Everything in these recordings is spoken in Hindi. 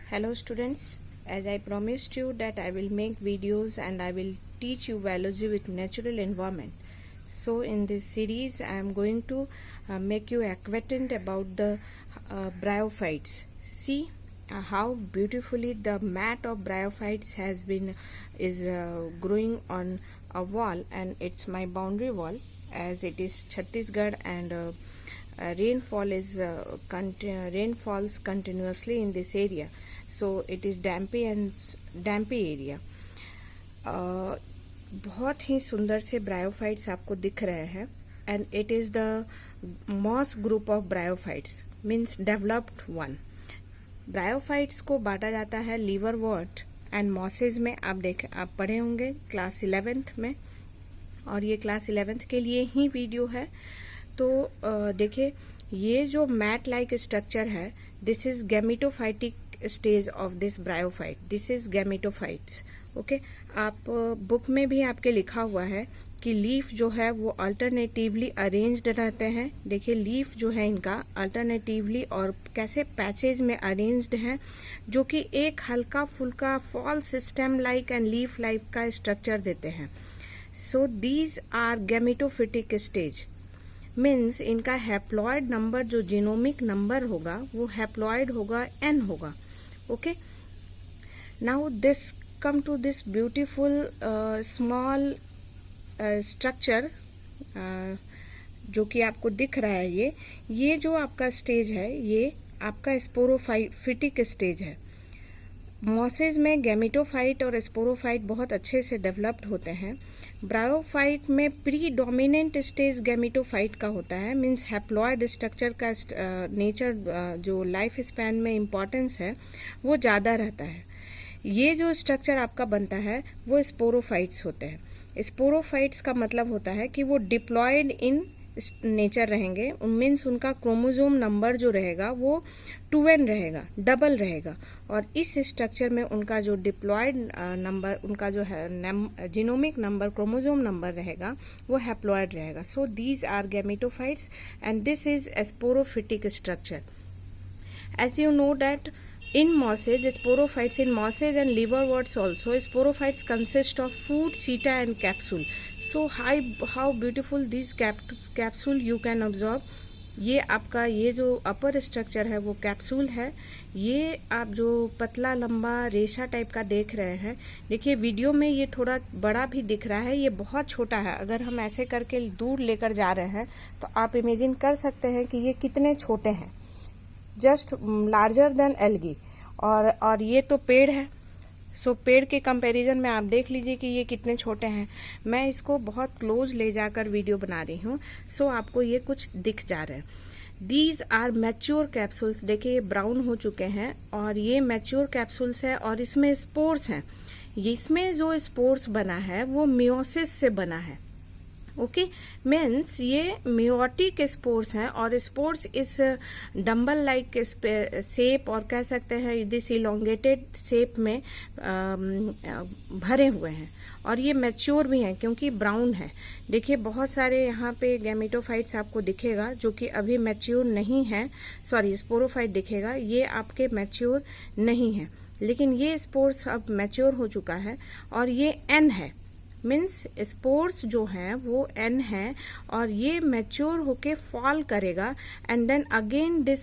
Hello students, as I promised you that I will make videos and I will teach you biology with natural environment. So in this series I am going to make you acquainted about the bryophytes. See how beautifully the mat of bryophytes is growing on a wall, and it's my boundary wall as it is Chhattisgarh, and rain falls continuously in this area, so it is dampy area. बहुत ही सुंदर से ब्रायोफाइट्स आपको दिख रहे हैं, and it is the moss group of bryophytes means developed one. Bryophytes को बांटा जाता है लीवरवर्ट एंड मॉसेज में. आप पढ़े होंगे क्लास 11th में, और ये क्लास 11th के लिए ही वीडियो है. तो देखिए, ये जो मैट लाइक स्ट्रक्चर है, this is gametophytic stage of this bryophyte. This is gametophytes. Okay, आप बुक में भी आपके लिखा हुआ है कि लीफ जो है वो अल्टरनेटिवली अरेंज्ड रहते हैं. देखिए, लीफ जो है इनका अल्टरनेटिवली और कैसे पैचेज में अरेंज्ड हैं, जो कि एक हल्का फुल्का fall system like and leaf like का स्ट्रक्चर देते हैं. So these are gametophytic stage. Means इनका हैप्लॉयड नंबर, जो जीनोमिक नंबर होगा वो हैप्लॉयड होगा, n होगा. Okay, now this come to this beautiful small structure जो कि आपको दिख रहा है. ये जो आपका स्टेज है, ये आपका स्पोरोफाइटिक स्टेज है. मॉसेज में गैमेटोफाइट और स्पोरोफाइट बहुत अच्छे से डेवलप्ड होते हैं. ब्रायोफाइट में प्रीडोमिनेंट स्टेज गैमेटोफाइट का होता है. मीन्स हैप्लॉयड स्ट्रक्चर का नेचर जो लाइफ स्पैन में इम्पॉर्टेंस है वो ज़्यादा रहता है. ये जो स्ट्रक्चर आपका बनता है वो स्पोरोफाइट्स होते हैं. स्पोरोफाइट्स का मतलब होता है कि वो डिप्लॉयड इन नेचर रहेंगे. मीन्स उनका क्रोमोसोम नंबर जो रहेगा वो 2n रहेगा, डबल रहेगा, और इस स्ट्रक्चर में उनका जो डिप्लॉयड नंबर, उनका जो है जीनोमिक नंबर, क्रोमोसोम नंबर रहेगा वो हैप्लॉयड रहेगा. So these are gametophytes and this is sporophytic structure. As you know that in mosses, sporophytes in mosses and liverworts also, sporophytes consist of food, seta and capsule. So how beautiful these capsule you can observe. ये आपका ये जो अपर स्ट्रक्चर है वो कैप्सूल है. ये आप जो पतला लंबा रेशा टाइप का देख रहे हैं, देखिए वीडियो में ये थोड़ा बड़ा भी दिख रहा है, ये बहुत छोटा है. अगर हम ऐसे करके दूर लेकर जा रहे हैं तो आप इमेजिन कर सकते हैं कि ये कितने छोटे हैं, जस्ट लार्जर देन एल्गी. और ये तो पेड़ है. सो पेड़ के कंपैरिजन में आप देख लीजिए कि ये कितने छोटे हैं. मैं इसको बहुत क्लोज ले जाकर वीडियो बना रही हूँ, सो आपको ये कुछ दिख जा रहे हैं. These are mature capsules. देखिए, ये ब्राउन हो चुके हैं और ये मैच्योर कैप्सूल्स है, और इसमें स्पोर्स हैं. इसमें जो स्पोर्स बना है वो मियोसिस से बना है. ओके, मीन्स ये मियोटिक स्पोर्स हैं, और स्पोर्स इस डम्बल लाइक शेप, और कह सकते हैं दिस इलोंगेटेड शेप में भरे हुए हैं. और ये मैच्योर भी हैं क्योंकि ब्राउन है. देखिए, बहुत सारे यहाँ पे गैमेटोफाइट्स आपको दिखेगा जो कि अभी मैच्योर नहीं है. सॉरी, स्पोरोफाइट दिखेगा, ये आपके मैच्योर नहीं है, लेकिन ये स्पोर्स अब मैच्योर हो चुका है, और ये n है. मीन्स स्पोर्स जो हैं वो n है, और ये मैच्योर होके फॉल करेगा, and then again this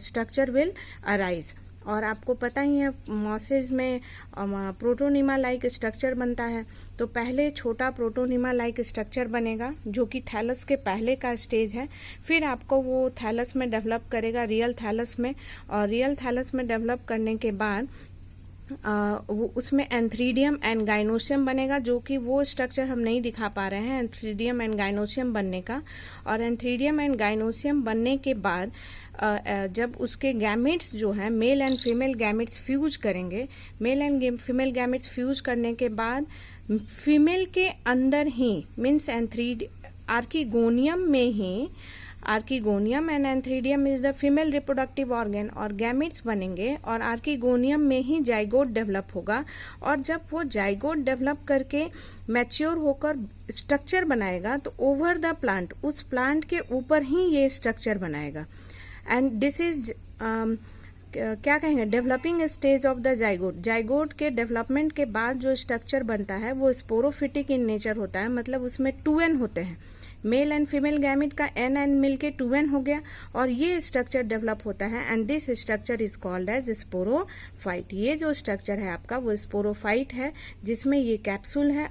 structure will arise. और आपको पता ही है मॉसेज में प्रोटोनिमा लाइक स्ट्रक्चर बनता है. तो पहले छोटा प्रोटोनिमा लाइक स्ट्रक्चर बनेगा जो कि थैलस के पहले का स्टेज है. फिर आपको वो थैलस में डेवलप करेगा, रियल थैलस में, और रियल थैलस में डेवलप करने के बाद वो उसमें एंथ्रीडियम एंड गाइनोसियम बनेगा, जो कि वो स्ट्रक्चर हम नहीं दिखा पा रहे हैं एंथ्रीडियम एंड गाइनोसियम बनने का. और एंथ्रीडियम एंड गाइनोसियम बनने के बाद जब उसके गैमेट्स जो हैं, male and female gametes fuse करेंगे. Male and female gametes fuse करने के बाद फीमेल के अंदर ही, मीन्स आर्किगोनियम में ही, archegonium and antheridium is the female reproductive organ, और गैमेट्स बनेंगे, और आर्किगोनियम में ही जाइगोट डेवलप होगा. और जब वो जाइगोट डेवलप करके मैच्योर होकर स्ट्रक्चर बनाएगा तो ओवर द प्लांट, उस प्लांट के ऊपर ही ये स्ट्रक्चर बनाएगा. एंड दिस इज क्या कहेंगे, developing stage of the zygote. Zygote के डेवलपमेंट के बाद जो स्ट्रक्चर बनता है वो स्पोरोफिटिक इन नेचर होता है, मतलब उसमें 2n होते हैं। मेल एंड फीमेल गैमिट का n मिलके 2n हो गया और ये स्ट्रक्चर डेवलप होता है and this structure is called as sporophyte. ये जो स्ट्रक्चर है आपका वो स्पोरोफाइट है, जिसमें ये कैप्सूल है।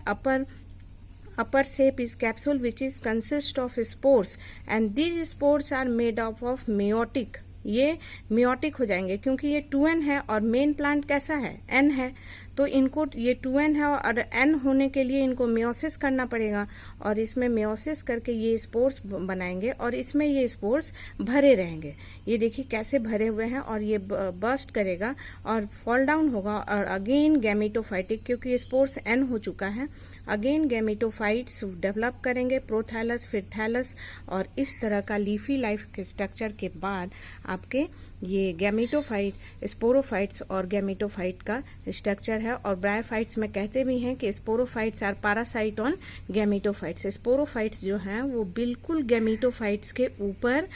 upper shape is capsule which is consist of spores and these spores are made up of meiotic। ये मियोटिक हो जाएंगे क्योंकि ये 2n है और मेन प्लांट कैसा है, n है, तो इनको ये 2n है और n होने के लिए इनको मियोसिस करना पड़ेगा और इसमें मियोसिस करके ये स्पोर्स बनाएंगे और इसमें ये स्पोर्स भरे रहेंगे। ये देखिए कैसे भरे हुए हैं और ये बर्स्ट करेगा और फॉल डाउन होगा और अगेन गैमेटोफाइटिक, क्योंकि स्पोर्स n हो चुका है, अगेन गैमेटोफाइट्स डेवलप करेंगे, प्रोथैलस फिर थैलस, और इस तरह का लीफी लाइफ के स्ट्रक्चर के बाद आपके ये गैमेटोफाइट, स्पोरोफाइट्स और गैमेटोफाइट का स्ट्रक्चर है। और ब्रायोफाइट्स में कहते भी हैं कि sporophytes are parasite on gametophytes. Sporophytes जो हैं वो बिल्कुल गैमेटोफाइट्स के ऊपर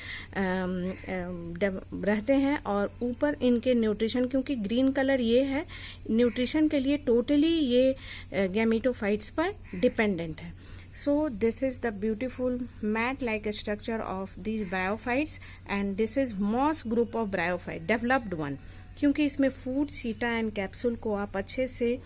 रहते हैं और ऊपर इनके न्यूट्रिशन, क्योंकि ग्रीन कलर ये है, न्यूट्रिशन के लिए टोटली ये गैमेटोफाइट्स पर डिपेंडेंट है। So this is the beautiful mat like structure of these bryophytes and this is moss group of bryophyte developed one, क्योंकि इसमें फूड, सीटा एंड कैप्सूल को आप अच्छे से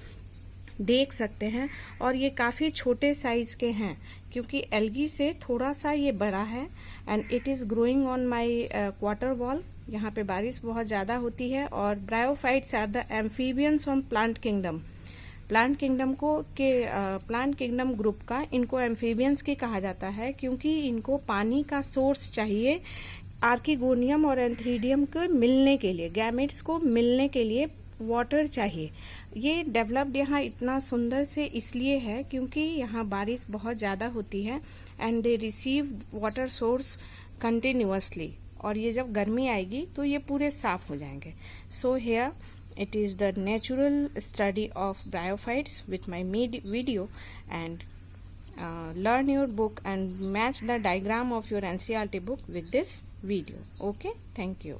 देख सकते हैं और ये काफ़ी छोटे साइज के हैं क्योंकि एल्गी से थोड़ा सा ये बड़ा है and it is growing on my quarter wall. यहाँ पे बारिश बहुत ज़्यादा होती है और bryophytes are the amphibians on plant kingdom. Plant kingdom group का इनको एम्फीबियंस की कहा जाता है क्योंकि इनको पानी का सोर्स चाहिए आर्किगोनियम और एंथ्रीडियम को मिलने के लिए, गैमेट्स को मिलने के लिए वाटर चाहिए। ये डेवलप्ड यहाँ इतना सुंदर से इसलिए है क्योंकि यहाँ बारिश बहुत ज़्यादा होती है and they receive water source continuously, और ये जब गर्मी आएगी तो ये पूरे साफ हो जाएंगे। So here it is the natural study of bryophytes with my video, and learn your book and match the diagram of your NCERT book with this video. Okay, thank you.